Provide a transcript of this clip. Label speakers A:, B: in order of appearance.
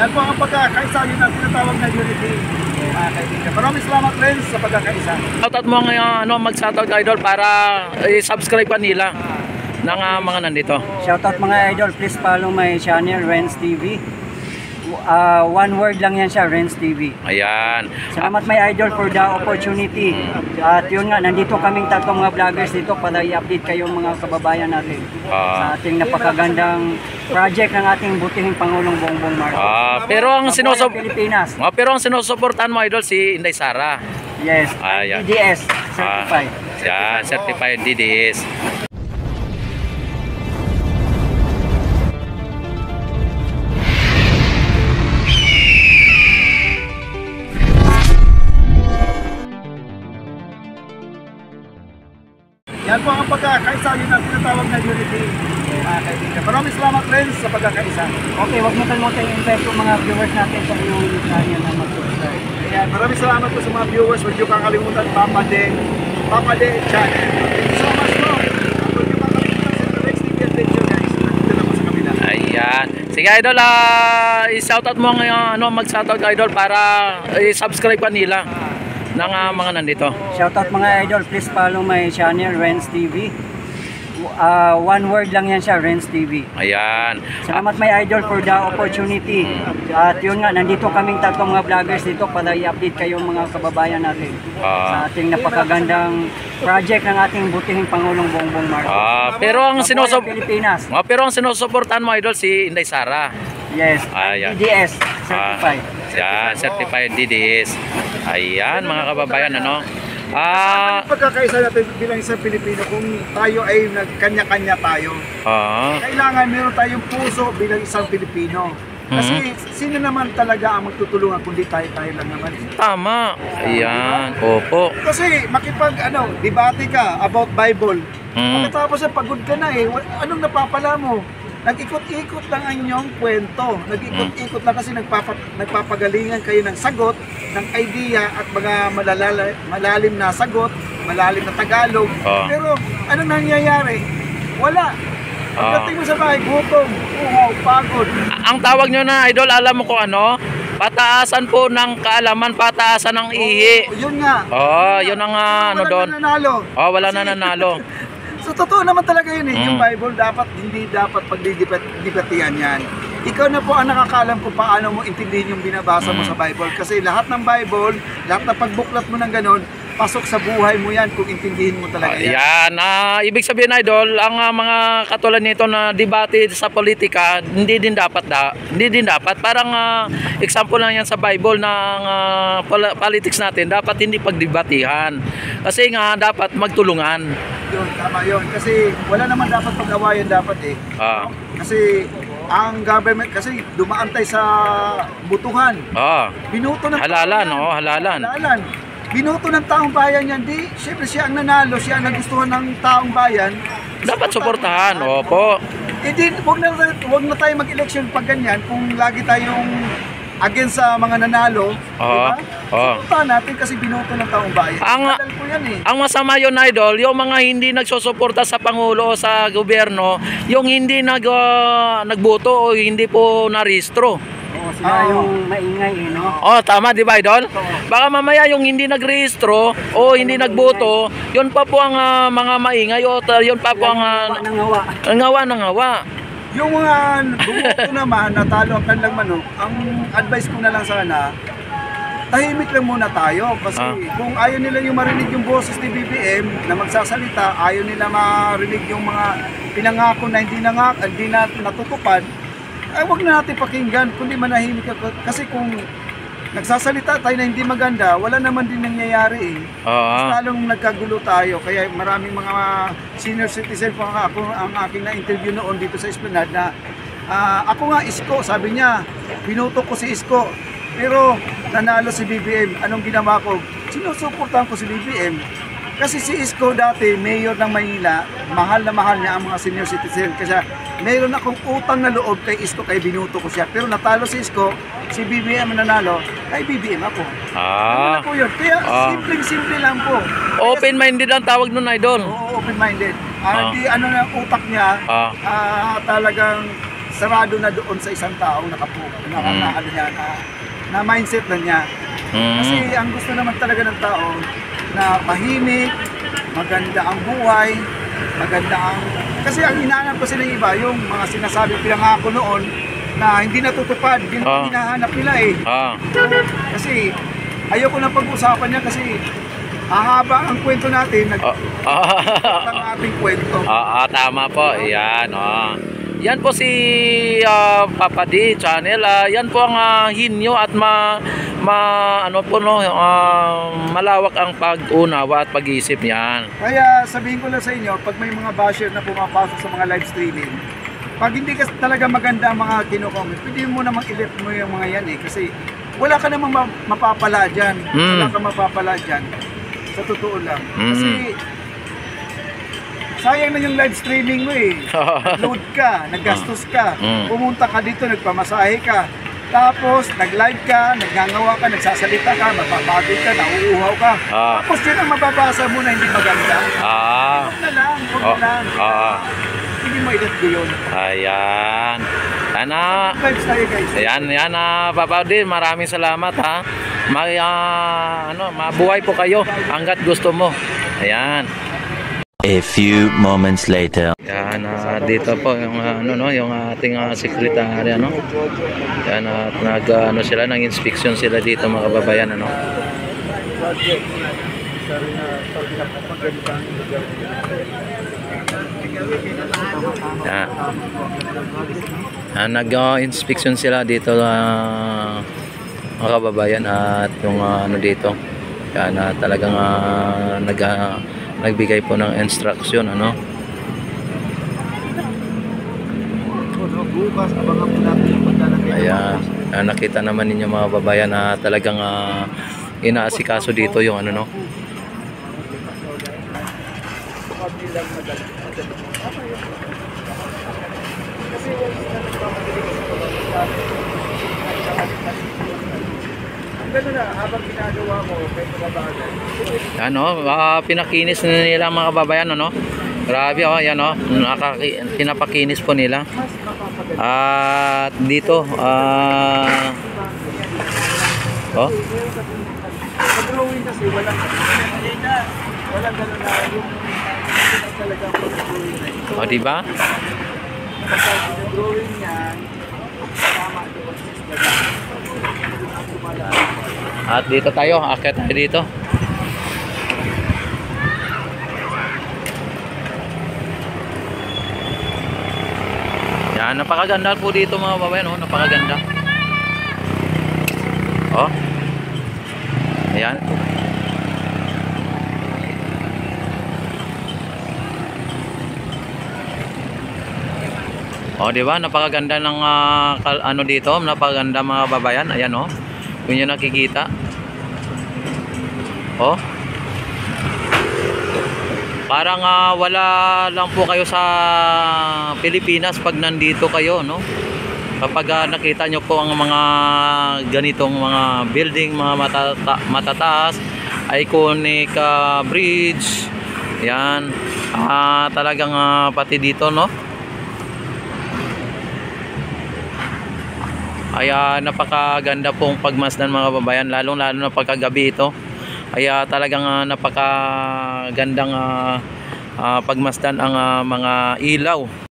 A: Yan po ang pagkakaisa, yun ang tinatawag na unity. Mga kaibigan. Maraming salamat rin sa pagkakaisa.
B: Shoutout mo ngayon, mag-shoutout ka, idol, para i-subscribe pa nila ng mga nandito.
C: Shoutout mga idol, please follow my channel, Renz TV. One word lang yan siya, Renz TV.
B: Ayan.
C: Salamat my idol for the opportunity. At yun nga, nandito kaming tatlong mga vloggers dito para i-update kayong mga kababayan natin sa ating napakagandang project ng ating butihing Pangulong Bongbong Marcos.
B: Pero ang
C: Pilipinas.
B: pero ang sinusuportahan mo, idol, si Inday Sara.
C: Yes,
B: Ayan.
C: DDS certified.
B: Yan, certified DDS.
A: Yan po ang pagkakaisa, yun ang tinatawag na unity. Mga kaibigan. Maraming salamat rin sa pagkakaisa.
C: Okay, wag mo kalimutan i-invite yung mga viewers natin sa iyong channel na mag-subscribe.
A: Ayan, maraming salamat po sa mga viewers. Huwag niyo kakalimutan Papa De channel. Thank you so much po. Huwag niyo kakalimutan sa Rex TV Adventure, guys. Nandito na po sa kabila.
B: Ayan. Sige, idol, i-shoutout mo ngayon, mag-shoutout ka, idol, para i-subscribe pa nila ng mga nandito.
C: Shoutout mga idol, please follow my channel, Renz TV. One word lang yan siya, Renz TV.
B: Ayan.
C: Salamat my idol for the opportunity. At yun nga, nandito kaming tatlong mga vloggers dito para i-update kayong mga kababayan natin sa ating napakagandang project ng ating butihing Pangulong Bongbong Marcos.
B: Pero ang
C: Pilipinas.
B: pero ang sinusuportahan mo, idol, si Inday Sara.
C: Yes,
B: Ayan.
C: DDS certified.
B: Yan, certified DDS. Ayan, mga kababayan, ano?
A: Pagkakaisa natin bilang isang Pilipino, kung tayo ay nagkanya-kanya tayo, kailangan meron tayong puso bilang isang Pilipino. Kasi sino naman talaga ang magtutulungan kundi tayo lang naman.
B: Tama. Ayan, opo.
A: Kasi debate ka about Bible. Pagkatapos pagod ka na anong napapala mo? Nag-ikot-ikot lang ang inyong kwento. Nag-ikot-ikot lang kasi nagpapagalingan kayo ng sagot, ng idea at mga malalim na sagot, malalim na Tagalog. Pero anong nangyayari? Wala. Pagdating mo sa bahay, gutom, pagod.
B: Ang tawag nyo na, idol, alam mo kung ano? Pataasan po ng kaalaman, pataasan ng ihi.
A: Yun nga.
B: Yun ang ano doon.
A: Wala na nanalo.
B: Wala na nanalo.
A: So totoo naman talaga yun Yung Bible hindi dapat pagdidibatihan yan. Ikaw na po ang nakakaalam kung paano mo intindihin yung binabasa mo sa Bible. Kasi lahat ng Bible, lahat ng pagbuklat mo ng ganon, pasok sa buhay mo yan kung intindihin mo talaga yan.
B: Yan, ibig sabihin, idol, ang mga katulad nito na debate sa politika, hindi din dapat. Parang example lang yan sa Bible ng politics natin, dapat hindi pagdebatihan. Kasi nga dapat magtulungan.
A: Yun, tama yun. Kasi wala naman dapat pag-awayan dapat Kasi ang government kasi dumaan tayo sa butuhan. Binuto ng
B: halalan, halalan.
A: Binuto ng taong bayan yan, siyempre siya ang nanalo, siya ang nagustuhan ng taong bayan.
B: Dapat suportahan, opo.
A: Wag na tayo mag-election pag ganyan kung lagi tayong against sa mga nanalo, diba? Suportahan natin kasi binuto ng taong bayan. Ang
B: masama yun, idol, yung mga hindi nagsusuporta sa Pangulo o sa gobyerno, yung hindi nagboto o hindi po narehistro.
C: Sila yung maingay, no?
B: Tama, di ba, idol? Baka mamaya yung hindi nagrehistro o hindi nagboto, yun pa po ang mga maingay o yun pa po ang ngawa.
A: Yung mga bumoto naman, natalo ang kanilang manok, ang advice ko na lang sana, tahimik lang muna tayo. Kasi kung ayaw nila yung marinig yung boses ni BBM na magsasalita, ayaw nila marinig yung mga pinangako na hindi na natutupad, ay wag na natin pakinggan, kundi manahimik ka. Kasi kung nagsasalita tayo na hindi maganda, wala naman din nangyayari Mas lalong nagkagulo tayo. Kaya maraming mga senior citizen po ako ang aking na-interview noon dito sa Esplanade na ako nga Isko, sabi niya, binuto ko si Isko. Pero nanalo si BBM, anong ginawa ko? Sinusuportahan ko si BBM. Kasi si Isko dati, mayor ng Maynila, mahal na mahal niya ang mga senior citizen. Kasi mayroon akong utang na loob kay Isko, kay binuto ko siya. Pero natalo si Isko, si BBM nanalo, kay BBM ako. Ano na po yun? Kaya simpleng-simple lang po.
B: Open-minded ang tawag nun, idol.
A: Oo, open-minded. Hindi ano na utak niya, talagang sarado na doon sa isang taong na mindset na niya. Kasi ang gusto naman talaga ng tao na tahimik, maganda ang buhay, maganda ang... Kasi ang hinahanap ko sila iba, yung mga sinasabi pinangako noon na hindi natutupad, hindi hinahanap nila eh. Kasi ayoko na pag-usapan niya kasi hahaba ang kwento natin, ang ating kwento.
B: Tama po, yan. Yan po si Papa D channel. Yan po ang hinyo at malawak ang pag-unawa at pag-iisip niyan.
A: Kaya sabihin ko lang sa inyo, pag may mga basher na pumapasok sa mga live streaming, pag hindi ka talaga maganda ang mga kino-comment, pwede mo namang i-left mo yung mga yan eh. Kasi wala ka namang mapapala dyan. Wala ka mapapala dyan. Sa totoo lang. Kasi sayang na yung live streaming mo eh. Nag-load ka, naggastos ka, pumunta ka dito, nagpamasahe ka. Tapos nag-live ka, nagngangawa ka, nagsasalita ka, magpapagod ka, nauuhaw ka. Tapos yun ang mababasa mo na hindi maganda. Huwag na lang. Hindi mo i-let yun.
B: Ayan.
A: Vibes tayo guys.
B: Ayan, Papa D, maraming salamat ha. Mabuhay po kayo hanggat gusto mo. Ayan.
D: A few moments later.
B: Yan, dito po yung yung ating sekretary Yan, at sila ng inspection sila dito mga kababayan Yan. Nag-inspection sila dito mga kababayan at yung dito. Yan, talagang nagbigay po ng instruction Ayan, nakita naman ninyo mga babayan na talagang inaasikaso dito yung
A: Gano'n na, habang ginagawa ko, kahit mga bagay.
B: Pinakinis na nila mga kababayan Grabe yan pinapakinis po nila. At dito
A: Pag-drawing kasi walang gano'n na yung talagang pag-drawing.
B: Diba?
A: Pag-drawing niya, tama doon.
B: At dito tayo, akit tayo dito. Yan, napakaganda po dito mga babayan, napakaganda. Ayan. Diba? Napakaganda ng dito, napakaganda mga babayan. Ayan kung nyo nakikita. Parang wala lang po kayo sa Pilipinas pag nandito kayo kapag nakita nyo po ang mga ganitong mga building, mga matataas, iconic bridge. Yan, talagang pati dito ay napakaganda pong pagmasdan mga babayan, lalo na pagkagabi ito. Ay talagang napakagandang pagmasdan ang mga ilaw.